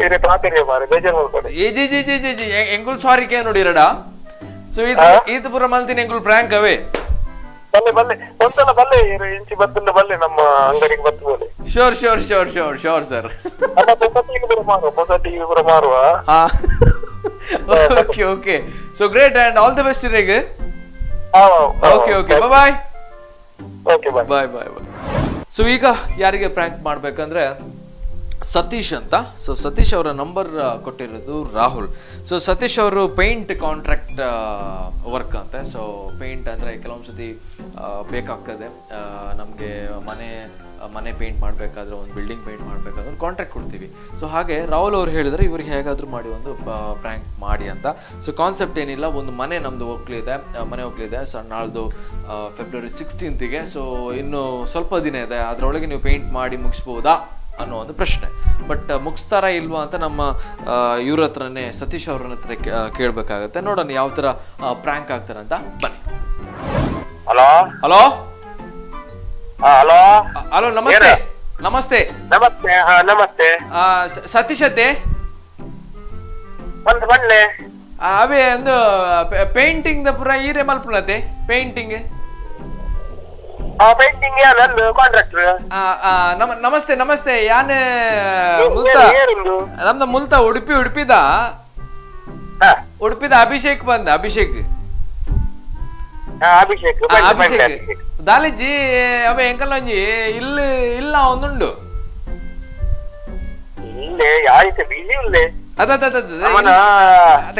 ಇರೆ ಪಾತೆರೆ ಮಾರೆ ಬೇಜಾರು ಮಾಡ್ತಾರೆ ಜಿ ಎಂಗುಲ್ ಸಾರಿ ಕೇ ನೋಡಿರಡ ಸೊ ಇದು ಪುರ ಮಲ್ತಿನ ಎಂಗುಲ್ ಪ್ರಾಂಕ್ ಅವೇ ಬಲ್ಲೆ ಒಂದ್ಸಲ ಬಲ್ಲೆ ಇಂಚಿ ಬತ್ತಲ್ಲ ಬಲ್ಲೆ ನಮ್ಮ ಅಂಗಡಿಗೆ ಬತ್ತು ಬೋಲೆ ಶೋರ್ ಸರ್ ಹೊಸ ಟಿವಿ ಪುರ ಮಾರುವ okay so great and all the best ಇರೆಗೆ ಓಕೆ ಬಾಯ್ ಬಾಯ್ ಸೊ ಈಗ ಯಾರಿಗೆ ಪ್ರ್ಯಾಂಕ್ ಮಾಡ್ಬೇಕಂದ್ರೆ ಸತೀಶ್ ಅಂತ ಸೊ ಸತೀಶ್ ಅವರ ನಂಬರ್ ಕೊಟ್ಟಿರೋದು ರಾಹುಲ್ ಸೊ ಸತೀಶ್ ಅವರು ಪೇಂಟ್ ಕಾಂಟ್ರಾಕ್ಟ್ ವರ್ಕ್ ಅಂತೆ ಸೊ ಪೇಂಟ್ ಅಂದರೆ ಕೆಲವೊಂದು ಸತಿ ಬೇಕಾಗ್ತದೆ ನಮಗೆ ಮನೆ ಪೇಂಟ್ ಮಾಡಬೇಕಾದ್ರೆ ಒಂದು ಬಿಲ್ಡಿಂಗ್ ಪೇಂಟ್ ಮಾಡಬೇಕಾದ್ರೆ ಕಾಂಟ್ರಾಕ್ಟ್ ಕೊಡ್ತೀವಿ ಸೊ ಹಾಗೆ ರಾಹುಲ್ ಅವರು ಹೇಳಿದರೆ ಇವ್ರಿಗೆ ಹೇಗಾದರೂ ಮಾಡಿ ಒಂದು ಪ್ರ್ಯಾಂಕ್ ಮಾಡಿ ಅಂತ ಸೊ ಕಾನ್ಸೆಪ್ಟ್ ಏನಿಲ್ಲ ಒಂದು ಮನೆ ನಮ್ಮದು ಹೋಗ್ಲಿದೆ ಸೊ ನಾಳ್ದು ಫೆಬ್ರವರಿ 16th ಸೊ ಇನ್ನು ಸ್ವಲ್ಪ ದಿನ ಇದೆ ಅದರೊಳಗೆ ನೀವು ಪೇಂಟ್ ಮಾಡಿ ಮುಗಿಸ್ಬೋದಾ ಅನ್ನೋ ಒಂದು ಪ್ರಶ್ನೆ ಬಟ್ ಮುಗಿಸ್ತಾರಾ ಇಲ್ವಾ ಅಂತ ನಮ್ಮ ಇವ್ರ ಹತ್ರನೇ ಸತೀಶ್ ಅವ್ರ ಹತ್ರ ಕೇಳಬೇಕಾಗತ್ತೆ ನೋಡೋಣ ಯಾವ ಥರ ಪ್ರ್ಯಾಂಕ್ ಆಗ್ತಾರಂತ ಬನ್ನಿ ಹಲೋ ನಮಸ್ತೆ ಸತೀಶ್ ಅತ್ತೆ ಅವೇ ಒಂದು ಪೇಂಟಿಂಗ್ ದ ಪುರ ಈರೆ ಮಲ್ಪುನತೆ ಪೇಂಟಿಂಗ್ ಪೇಂಟಿಂಗ್ ನಂದು ಕಾಂಟ್ರಾಕ್ಟರ್. ನಮಸ್ತೆ ನಮಸ್ತೆ ಯಾನ್ ಮುಲ್ತಾ ನಮ್ದು ಮುಲ್ತಾ ಉಡುಪಿದ ಅಭಿಷೇಕ್ ಬಂದ ಅಭಿಷೇಕ್ ದಾಲಿಜಿ ಅವ ಎಂಕಲ್ಲೊಂಜಿ ಇಲ್ಲ ಒಂದುಂಡು ಅದ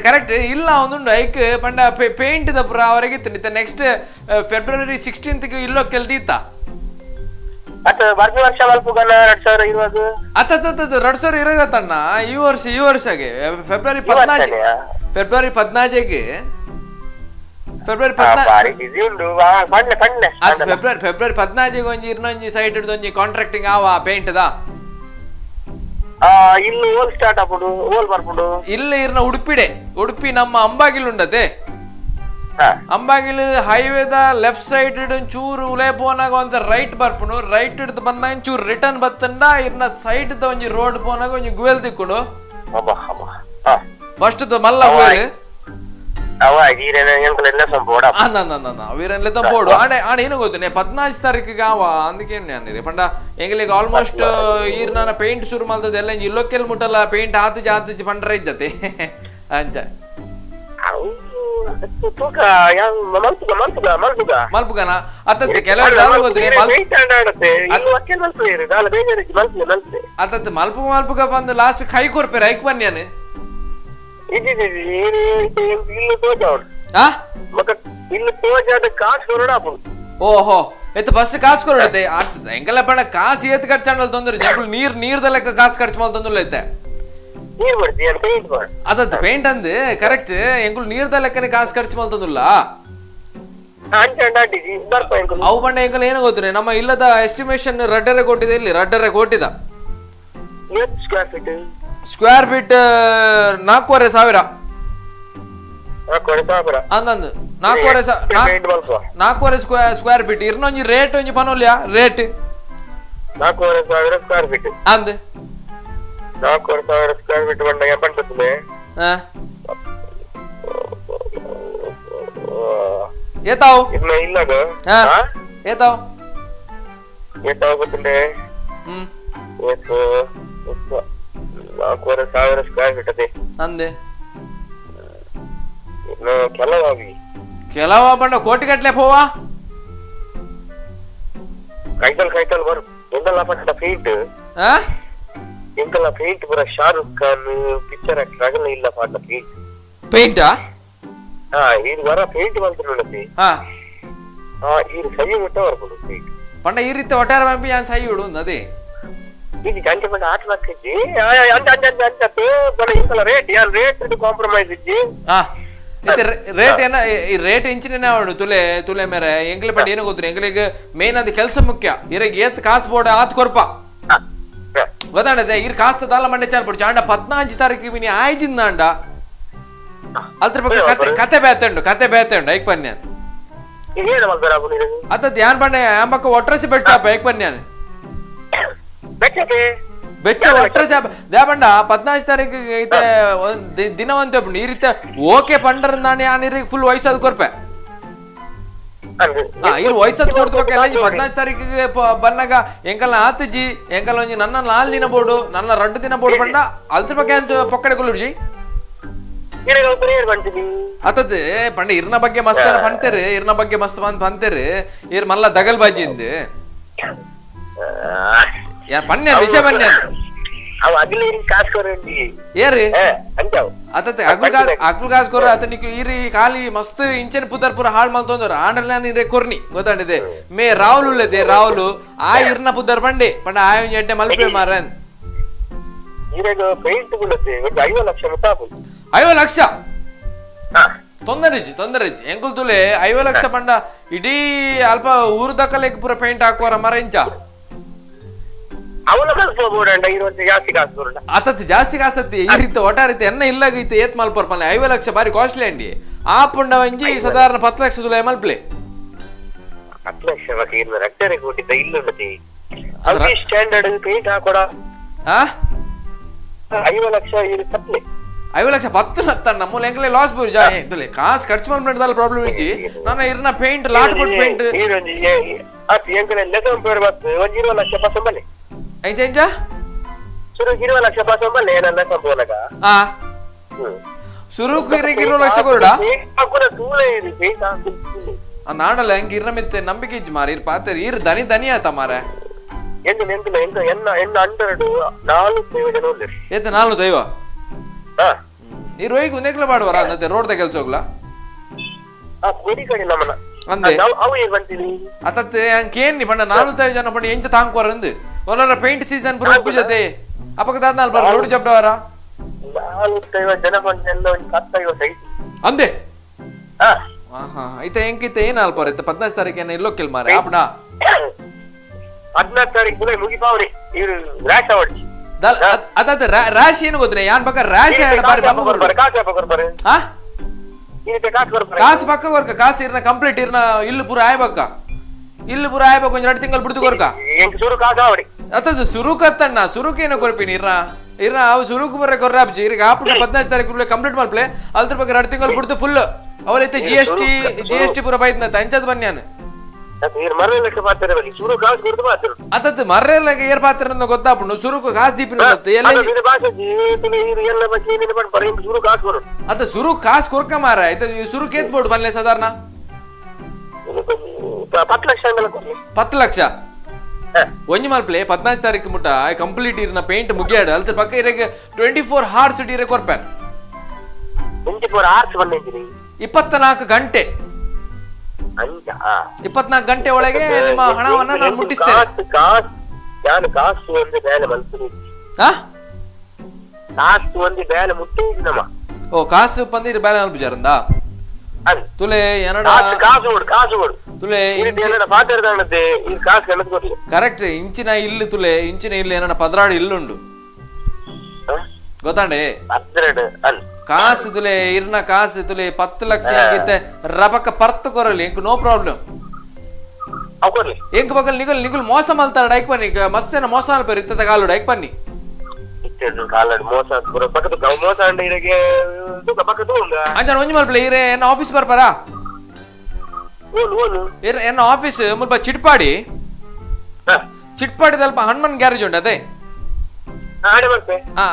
ಕರೆಕ್ಟ್ ಇಲ್ಲ ಒಂದುಂಡು ಐಕ್ ಪಂಡ ಪೇಂಟ್ ದ ಪುರ ಅವರಿಗಿತ್ತು ನೆಕ್ಸ್ಟ್ ಫೆಬ್ರವರಿ 16th ಇಲ್ಲೋ ಕೆಲ್ದಿತ್ತ ವರ್ಷ 2020 ಈ ವರ್ಷಗೆ ಫೆಬ್ರವರಿ 14 ಫೆಬ್ರವರಿ 14 ಒಂಜಿ ಇನ್ನೊಂಜಿ ಸೈಟ್ ಒಂಜಿ ಕಾಂಟ್ರಾಕ್ಟಿಂಗ್ ಆವ ಪೇಂಟ್ ದ ಇಲ್ಲಿ ಓಲ್ ಸ್ಟಾರ್ಟ್ ಆಪುಡು ಓಲ್ ಬರ್ಪುಡು ಇಲ್ಲ ಇರ್ನ ಉಡುಪಿ ನಮ್ಮ ಅಂಬಾಗಿಲು ಉಂಡತೆ ಅಂಬಾಗಿಲು ಹೈವೇದ ಲೆಫ್ಟ್ ಸೈಡ್ ಚೂರು ಉಲೇ ಪೋನಾಗ ಒಂದ್ ರೈಟ್ ಬರ್ಪುನು ರೈಟ್ ಹಿಡ್ದು ಬಂದಾಗ ಚೂರು ರಿಟರ್ನ್ ಬತ್ತಂಡ ಇರ್ನ ಸೈಡ್ ಒಂಜಿ ರೋಡ್ ಪೋನಾಗ ಒಂಜಿ ಗುವೆಲ್ ತಿಕ್ಕುಡು ಫಸ್ಟ್ ಮಲ್ಲ ಗುವೆಲ್ వీరెన్లతో పోడు అంటే నేను గొద్దునే 14 ತಾರೀಕಿಗೆ ಅವ అందుకే నేను పండ ఎంగలిಗೆ ಆಲ್ಮೋಸ್ಟ್ ಈರ್ನ ಪೇಂಟ್ ಶುರು ಮಾಡ್ತದೆ ಎಲ್ಲ ಇಲ್ಲೋಕೆಲ್ ಮುಟ್ಟಲ್ಲ ಪೇಂಟ್ ಹಾತಿ ಪಂಡ್ರ ಇಜ್ಜತೆ ಅಂಚ ಮಲ್ಪುಗನ ಅತ್ತತ್ತೆ ಕೆಲವರು ದಾದ ಗೊತ್ತಿನಿ ಅತ್ತತ್ತೆ ಮಲ್ಪುಗ ಬಂದು ಲಾಸ್ಟ್ ಕೈ ಕೊರ್ಪೇರ ಐಕ್ ಬನ್ಯಾನೆ ಓಹೋ ಎತ್ತು ಫಸ್ಟ್ ಕಾಸು ಕೊರಡತೆ ಎಂಕಲ್ಲ ಪಣ ಕಾಸು ಏತ್ ಖರ್ಚಾಂಡಲ್ ತೊಂದ್ರೆ ಎಂಕುಲು ನೀರ್ದ ಲೆಕ್ಕ ಕಾಸು ಖರ್ಚು ಮಾಡಿ ತೊಂದ್ರೆ ಐತೆ ಅದದ್ದು ಪೇಂಟ್ ಅಂದ್ ಕರೆಕ್ಟ್ ಎಂಕುಲು ನೀರ್ದ ಲೆಕ್ಕನೆ ಕಾಸು ಖರ್ಚು ಮಾಡಿ ತೊಂದಿಲ್ಲ ಅವು ಬಣ್ಣ ಎಂಕಲ್ ಏನು ಗೊತ್ತುನೆ ನಮ್ಮ ಇಲ್ಲದ ಎಸ್ಟಿಮೇಷನ್ ರಡ್ಡರೆ ಕೊಟ್ಟಿದೆ ಇಲ್ಲಿ ರಡ್ಡರೆ ಕೊಟ್ಟಿದ ಸ್ಕ್ವೇರ್ ಫೀಟ್ 4,500 ಅಂದಂದು 4,500 ಸ್ಕ್ವೇರ್ ಫೀಟ್ ಇರ್ನೊಂಜಿ ರೇಟ್ ಒಂಜಿ ಪನೋಲ್ಯ ರೇಟ್ 4,500 ಸ್ಕ್ವೇರ್ ಫೀಟ್ ಅಂದ್ 4,500 ಸ್ಕ್ವೇರ್ ಫೀಟ್ ಬಂದಾಗ ಎಪ್ಪಂತದೆ ಏತಾವ್ ಇಲ್ಲದ ಏತಾವ್ ಗೊತ್ತಿದೆ 4,500 ಸ್ಕ್ವೇರ್ ಫೀಟ್ ಅದೇ ಅಂದೆ ಇನ್ನು ಕೆಲವ ಬಂಡ ಕೋಟಿ ಗಟ್ಲೆ ಪೋವಾ ಕೈತಲ್ ಬರು ಎಂದಲ್ಲ ಪಟ್ಟ ಫೀಟ್ ಎಂದಲ್ಲ ಫೀಟ್ ಪುರ ಶಾರುಖ್ ಖಾನ್ ಪಿಕ್ಚರ್ ಆಕ್ಟರ್ ಆಗಲ್ಲ ಇಲ್ಲ ಪಾಟ ಪೇಂಟಾ ಇದು ವರ ಪೇಂಟ್ ಬಂತು ಇದು ಸೈ ಮುಟ್ಟ ಬರ್ಬೋದು ಫೀಟ್ ಪಂಡ ಈ ರೀತಿ ಒಟ್ಟಾರ ಬಂಪಿ ಯಾನ್ ಸೈ ಇಡು ಅದೇ ఇది గంట మంది ఆటలకి రేట్ కాంప్రమైజ్ ఇచ్చి ರೇಟ್ ಏನ ಈ ರೇಟ್ ಇಂಚಿನ ತುಲೆ ಮೇರೆ ಎಂಗ್ಲಿ ಪಂಡ ಏನು ಗೊತ್ತು ಎಂಗ್ಲಿಗೆ ಮೇನ್ ಅದು ಕೆಲಸ ಮುಖ್ಯ ಇರಗೆ ಏತ್ ಕಾಸು ಬೋಡ ಆತ್ ಕೊರ್ಪ ಗೊತ್ತಾಡದೆ ಇರ್ ಕಾಸ್ತ ದಾಲ ಮಂಡೆ ಚಾರ್ ಪಡ್ಚು ಆಂಡ 14 ತಾರೀಕಿಗೆ ವಿನಿ ಆಯ್ಜಿಂದ ಅಂಡ ಅಲ್ದ್ರ ಬಗ್ಗೆ ಕತೆ ಬೇತಂಡು ಐಕ್ ಪನ್ಯಾನ್ ಅತ್ತದ್ ಯಾನ್ ಪಂಡ ಆಂಬಕ್ಕ ಒಟ್ರಸಿ ಬೆಟ್ಟಾಪ ಐಕ್ ಪನ್ಯಾನ್ ಬೆಚ್ಚ ಒಟ್ರಸಿ ದೇಪಂಡ 14 ತಾರೀಕಿಗೆ ಐತೆ ದಿನವಂತ ಈ ರೀತಿ ಓಕೆ ಪಂಡರ್ ನಾಣಿ ಆ ನೀರಿಗೆ ಫುಲ್ ವಯಸ್ಸಾದ ಕೊರ್ಪೆ ಇರು ವಯಸ್ಸದ್ ಕೊಡ್ಬೇಕಲ್ಲ 14 ತಾರೀಕಿಗೆ ಬನ್ನಾಗ ಎಂಕಲ್ನ ಆತಜಿ ಎಂಕಲ್ ಒಂಜಿ ನನ್ನ 4 ದಿನ ಬೋಡು ನನ್ನ 2 ದಿನ ಬೋಡು ಪಂಡ ಅಲ್ದ್ರ ಬಗ್ಗೆ ಅಂತ ಪೊಕ್ಕಡೆ ಕೊಲ್ಲುಜಿ ಅತದ್ ಪಂಡ ಇರ್ನ ಬಗ್ಗೆ ಮಸ್ತ್ ಪಂತೇರಿ ಇರ್ನ ಬಗ್ಗೆ ಮಸ್ತ್ ಪಂತೇರಿ ಇರ್ ಮಲ್ಲ ದಗಲ್ ಬಾಜಿ ಇಂದು ಯಾರ್ ಪನ್ಯಾನ್ ವಿಷಯ ಪನ್ಯಾನ್ ಏರಿ ಅತತ್ ಅಗ್ಲು ಕಾಸ್ ಕೊರ ಅತನಿಕ್ ಇರಿ ಖಾಲಿ ಮಸ್ತ್ ಇಂಚನ್ ಪುದರ್ ಪುರ ಹಾಳ್ ಮಲ್ತೊಂದರ ಆಂಡಲ ನೀರೆ ಕೊರ್ನಿ ಗೊತ್ತಾಂಡಿದೆ ಮೇ ರಾಹುಲ್ ಉಳ್ಳದೆ ರಾಹುಲ್ ಆ ಇರ್ನ ಪುದರ್ ಪಂಡೆ ಪಂಡ ಆಯೊಂಜ ಎಡ್ಡೆ ಮಲ್ಪೆ ಮಾರನ್ 5 ಲಕ್ಷ 5 ಲಕ್ಷ ತೊಂದರೆ ಎಂಕುಲ್ ತುಲೆ 5 ಲಕ್ಷ ಪಂಡ ಇಡೀ ಅಲ್ಪ ಊರು ದಕ್ಕಲೆಗ್ ಪುರ ಪೇಂಟ್ ಹಾಕೋರ ಮರ ಇಂಚ ಅತತ್ ಜಾಸ್ತಿ ಕಾಸತ್ತಿ ಈ ರೀತಿ ಒಟ್ಟಾರೀತಿ ಎನ್ನ ಇಲ್ಲಾಗೈತೆ ಏತ್ ಮಲ್ಪರ್ ಮನೆ 5 ಲಕ್ಷ ಬಾರಿ ಕಾಸ್ಟ್ಲಿ ಅಂಡಿ ಆ ಪುಂಡ ಒಂಜಿ ಸಾಧಾರಣ 10 ಲಕ್ಷ ತುಲೆ ಮಲ್ಪ್ಲೆ 10 ಲಕ್ಷ ರಟ್ಟರೆ ಕೊಟ್ಟಿದ್ದ ಇಲ್ಲುಂಡತಿ ಸ್ಟ್ಯಾಂಡರ್ಡ್ ಪೇಂಟ್ ಹಾಕೋಡ 5 ಲಕ್ಷ ಇರು ಕತ್ಲೆ 5 ಲಕ್ಷ 10 ನತ್ತಣ್ಣ ಮೂಲ ಎಂಕ್ಲೆ ಲಾಸ್ ಬೋರಿ ಜಾಯ್ ತುಲೆ ಕಾಸು ಖರ್ಚು ಮಾಡ್ಬಿಡ್ದಲ್ಲ ಪ್ರಾಬ್ಲಮ್ ಇಜ್ಜಿ ನಾನು ಇರ್ನ ಪೇಂಟ್ ಲಾಟ್ ಕೊಟ್ಟು ಪೇಂಟ್ ಎಂಕಲೆ ಲೆಸನ್ ಪೇರ್ ಬತ್ತು ಒಂದು 20 ಲಕ್ಷ ಪಾಸ್ ಬಲ್ಲೆ ಎಂಚ ಎಂಚ ಶುರು 20 ಲಕ್ಷ ಪಾಸ್ ಬಲ್ಲೆ ನನ್ನ ಲೆಸನ್ ಪೋಲಕ ಆ ಸುರುಕು ಇರಿಗೆ 20 ಲಕ್ಷ ಕೊರಡ ಅಕುನ ತೂಲೆ ಇದೆ ಬೇಕ ನಾಡಲ್ಲ ಹೆಂಗ್ ಇರ್ನ ಮಿತ್ತೆ ನಂಬಿಕೆ ಇಜ್ಜಿ ಮಾರಿ ಇರ್ ಪಾತೇರಿ ಇರ್ ದನಿ ಆತ ಮಾರೆ ಎಂತ ಎಂತ ಎಂತ ಎನ್ನ ಅಂಡರ್ಡು 4 ಜನ ಉಳ್ಳಿರಿ ಏತ 4 ದೈವ ಹಾ ಈ ರೋಯಿಗೆ ಉಂದೆಕ್ಲ ಮಾಡುವರ ಅನ್ನತ್ತೆ ರೋಡ್ ದ ಕೆಲ್ಸ ಹೋಗ್ಲಾ ಆ ಕೋಡಿ ಕಡೆ ನಮ್ಮನ ಅಂದೆ ಅವು ಏನ್ ಬಂತೀನಿ ಅತತ್ತೆ ಕೇನ್ನಿ ಪಂಡ 45 ಜನ ಪಂಡ ಎಂಚ ತಾಂಕೋರ ಅಂದು ಒಲ್ಲರ ಪೇಂಟ್ ಸೀಸನ್ ಬರೋ ಜೊತೆ ಅಪಕದಾದ ನಾಲ್ ಬರ ರೋಡ್ ಜಬ್ಡವರ 45 ಜನ ಬಂದ ಎಲ್ಲ ಒಂದು 10-50 ಐತಿ ಅಂದೆ ಹಾ ಆಹಾ ಐತೆ ಎಂಕಿತೆ ಏನ್ ಅಲ್ಪ ಇತ್ತ 14 ತಾರೀಕೇನ ಇಲ್ಲೋ ಕೆಲ್ ಮಾರೆ ಆಪಣ 14 ತಾರೀಕು ಮುಲೆ ಮುಗಿಪಾವ್ರಿ ಇವ್ರು ರಾಶ ಹೊಡ್ಸಿ ಅದ ರಾಶಿ ಏನು ಗೊತ್ತಿಲ್ಲ ಯಾನ್ ಪಕ್ಕ ರಾಶಿ ಆಡ ಬಾರಿ ಬಂಗ ಹಾ ಕಾಸು ಪಕ್ಕ ಕೊರ್ಕ ಕಾಸು ಇರ್ನ ಕಂಪ್ಲೀಟ್ ಇರ್ನ ಇಲ್ಲು ಪೂರ ಆಯ್ಬಕ್ಕ ಇಲ್ಲು ಪೂರ ಆಯ್ಬಕ್ಕ ಒಂದ್ 2 ತಿಂಗಳು ಬಿಡ್ತು ಕೊರ್ಕ ಅತ್ತದ ಸುರುಕತ್ತಣ್ಣ ಸುರುಕೇನೋ ಕೊರ್ಪಿನಿ ಇರ್ನ ಅವು ಸುರುಕು ಬರ್ರೆ ಕೊರ್ರಾಪ್ಜಿ ಈಗ ಆಪುಟ 15 ತಾರೀಕು ಕಂಪ್ಲೀಟ್ ಮಾಡ್ಪ್ಲೆ ಅಲ್ದ್ರ ಬಗ್ಗೆ 2 ತಿಂಗಳು ಬಿಡ್ತು ಫುಲ್ ಅವರೈತೆ GST ಪೂರ ಬೈದ್ನ ಅಂಚದ್ ಬನ್ಯಾನ ಅತತ್ ಮರ್ರೆಲ್ಲಾಗ ಏರ್ ಪಾತ್ರ ಗೊತ್ತಾಪುಂಡು ಸುರುಕು ಕಾಸು ದೀಪಿನ ಅತ ಸುರು ಕಾಸು ಕೊರ್ಕ ಮಾರ ಆಯ್ತು ಸುರುಕ್ ಏತ್ಬೋಡು ಬನ್ಲೆ ಸಾಧಾರಣ 10 ಲಕ್ಷ ಒಂಜಿ ಮಲ್ಪ್ಲೆ 14 ತಾರೀಕು ಮುಟ್ಟ ಕಂಪ್ಲೀಟ್ ಇರ್ನ ಪೇಂಟ್ ಮುಗಿಯಾಡು ಅಲ್ತ ಪಕ್ಕ ಇರಗೆ 24 ಹಾರ್ಸ್ ಇಡೀರೆ ಕೊರ್ಪ್ಯಾನ್ 24 ಗಂಟೆ 24 ಗಂಟೆ ಒಳಗೆ ನಿಮ್ಮ ಹಣವನ್ನ ನಾನು ಮುಟ್ಟಿಸ್ತೇನೆ ಓ ಕಾಸು ಪಂದಿರ ಬೇಲೆ ಅಲ್ಬಿಜಾರಂದ ತುಲೆ ಏನಡ ತುಲೆ ಕರೆಕ್ಟ್ ಇಂಚಿನ ಇಲ್ಲು ತುಲೆ ಇಂಚಿನ ಇಲ್ಲು ಏನಡ 16 ಇಲ್ಲುಂಡು ಗೊತ್ತಾಂಡೆ ಕಾಸು ತುಲೆ ಇರ್ನ ಕಾಸು ತುಲೆ 10 ಲಕ್ಷ ಆಗಿತ್ತೆ ರಬಕ ಪರ್ತ್ ಕೊರಲಿ ಎಂಕ್ ನೋ ಪ್ರಾಬ್ಲಮ್ ಎಂಕ್ ಬಗಲ್ ನಿಗುಲ್ ಮೋಸ ಮಲ್ತಾರ ಡೈಕ್ ಬನ್ನಿ ಮಸ್ಸೇನ ಮೋಸ ಅಲ್ಪ ಇರ್ತದ ಕಾಲು ಡೈಕ್ ಬನ್ನಿ ಅಂಜನ ಒಂಜಿ ಮಲ್ಪಲೆ ಇರೆ ಎನ್ನ ಆಫೀಸ್ ಬರ್ಪಾರಾ ಎನ್ನ ಆಫೀಸ್ ಮುಲ್ಪ ಚಿಟ್ಪಾಡಿ ದಲ್ಪ ಹನುಮನ್ ಗ್ಯಾರೇಜ್ ಉಂಟು ಅದೇ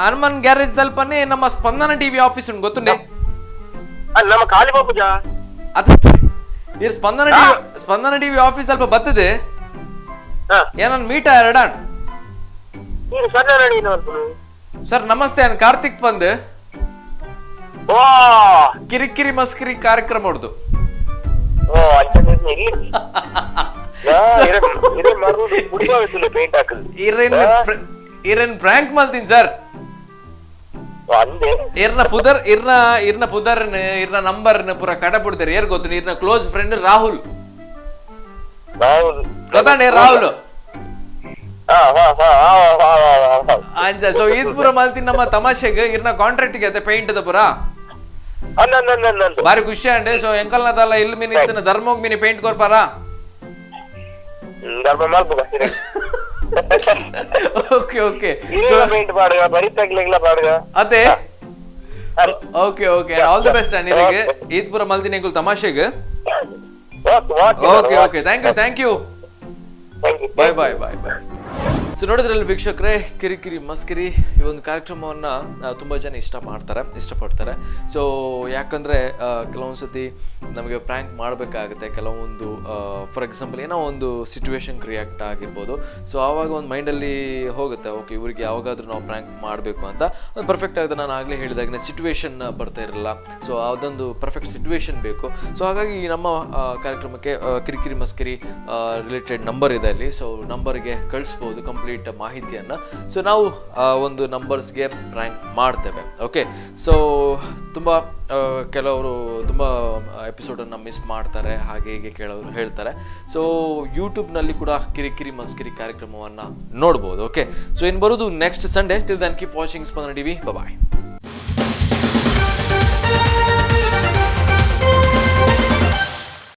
ಹನುಮನ್ ಗ್ಯಾರೇಜ್ ದಲ್ಪನೆ ನಮ್ಮ ಸ್ಪಂದನ ಟಿವಿ ಆಫೀಸ್ ಉಂಟು ಗೊತ್ತುಂಡೆ ಸ್ಪಂದನ ಟಿವಿ ಆಫೀಸ್ ಸ್ವಲ್ಪ ಬರ್ತದೆ ಏನನ್ ಮೀಟ ಎರಡಾನ್ ಸರ್ ನಮಸ್ತೆ ನಾನು ಕಾರ್ತಿಕ್ ಬಂದ್ ಕಿರಿಕಿರಿ ಮಸ್ಕಿರಿ ಕಾರ್ಯಕ್ರಮ ಹೊಡ್ದು ಇರೇನ್ ಪ್ರ್ಯಾಂಕ್ ಮಾಡ್ತೀನಿ ಸರ್ ಇರ್ನ ಪುದರ್ ಇರ್ನ ನಂಬರ್ ಪೂರ ಕಡ ಬಿಡ್ತಾರೆ ಏರ್ ಗೊತ್ತು ಇರ್ನ ಕ್ಲೋಸ್ ಫ್ರೆಂಡ್ ರಾಹುಲ್ ಗೊತ್ತಾಂಡೆ ರಾಹುಲ್ ಅಂಜ ಸೊ ಈದ್ ಪೂರ ಮಲ್ತೀನಿ ನಮ್ಮ ತಮಾಷೆಗೆ ಇರ್ನ ಕಾಂಟ್ರಾಕ್ಟ್ ಗೆ ಪೇಂಟ್ ದ ಪೂರ ಬಾರಿ ಖುಷಿ ಅಂಡೆ ಸೊ ಎಂಕಲ್ನದಲ್ಲ ಇಲ್ಲಿ ಮೀನ್ ಇತ್ತನ ಧರ್ಮೋಗ್ ಮೀನಿ ಪೇಂಟ್ ಕೊರ್ಪಾರ ಓಕೆ ಓಕೆ ಅದೇ okay okay all the best ಅನಿರಿಗೆ ಈದ್ ಪೂರ ಮಲ್ತೀನಿ ಎಂಕುಲ್ ತಮಾಷೆಗೆ okay okay thank you bye bye bye bye so ನೋಡಿದ್ರಲ್ಲಿ ವೀಕ್ಷಕರೇ ಕಿರಿಕಿರಿ ಮಸ್ಕಿರಿ ಈ ಒಂದು ಕಾರ್ಯಕ್ರಮವನ್ನು ತುಂಬ ಜನ ಇಷ್ಟಪಡ್ತಾರೆ ಸೊ ಯಾಕಂದರೆ ಕೆಲವೊಂದು ಸತಿ ನಮಗೆ ಪ್ರ್ಯಾಂಕ್ ಮಾಡಬೇಕಾಗುತ್ತೆ ಕೆಲವೊಂದು ಫಾರ್ ಎಕ್ಸಾಂಪಲ್ ಏನೋ ಒಂದು ಸಿಚುವೇಶನ್ಗೆ ರಿಯಾಕ್ಟ್ ಆಗಿರ್ಬೋದು ಸೊ ಆವಾಗ ಒಂದು ಮೈಂಡಲ್ಲಿ ಹೋಗುತ್ತೆ ಓಕೆ ಇವ್ರಿಗೆ ಯಾವಾಗಾದ್ರೂ ನಾವು ಪ್ರ್ಯಾಂಕ್ ಮಾಡಬೇಕು ಅಂತ ಒಂದು ಪರ್ಫೆಕ್ಟ್ ಆಗಿದೆ ನಾನು ಆಗಲೇ ಹೇಳಿದಾಗಲೇ ಸಿಚುವೇಶನ್ ಬರ್ತಾ ಇರಲ್ಲ ಸೊ ಅದೊಂದು ಪರ್ಫೆಕ್ಟ್ ಸಿಚುವೇಶನ್ ಬೇಕು ಸೊ ಹಾಗಾಗಿ ನಮ್ಮ ಕಾರ್ಯಕ್ರಮಕ್ಕೆ ಕಿರಿಕಿರಿ ಮಸ್ಕಿರಿ ರಿಲೇಟೆಡ್ ನಂಬರ್ ಇದೆ ಅಲ್ಲಿ ಸೊ ನಂಬರ್ಗೆ ಕಳಿಸ್ಬೋದು ಕಂಪ್ಲೀಟ್ ಮಾಹಿತಿಯನ್ನು ಸೊ ನಾವು ಒಂದು ನಂಬರ್ಸ್ಗೆ ಪ್ರ್ಯಾಂಕ್ ಮಾಡ್ತೇವೆ ಓಕೆ ಸೊ ತುಂಬ ಕೆಲವರು ತುಂಬ ಎಪಿಸೋಡನ್ನು ಮಿಸ್ ಮಾಡ್ತಾರೆ ಹಾಗೆ ಹೀಗೆ ಕೆಲವರು ಹೇಳ್ತಾರೆ ಸೊ ಯೂಟ್ಯೂಬ್ನಲ್ಲಿ ಕೂಡ ಕಿರಿಕಿರಿ ಮಸ್ಕಿರಿ ಕಾರ್ಯಕ್ರಮವನ್ನು ನೋಡ್ಬೋದು ಓಕೆ ಸೊ ಇನ್ನು ಬರೋದು next Sunday till then keep watching Spandana TV ಬಾಯ್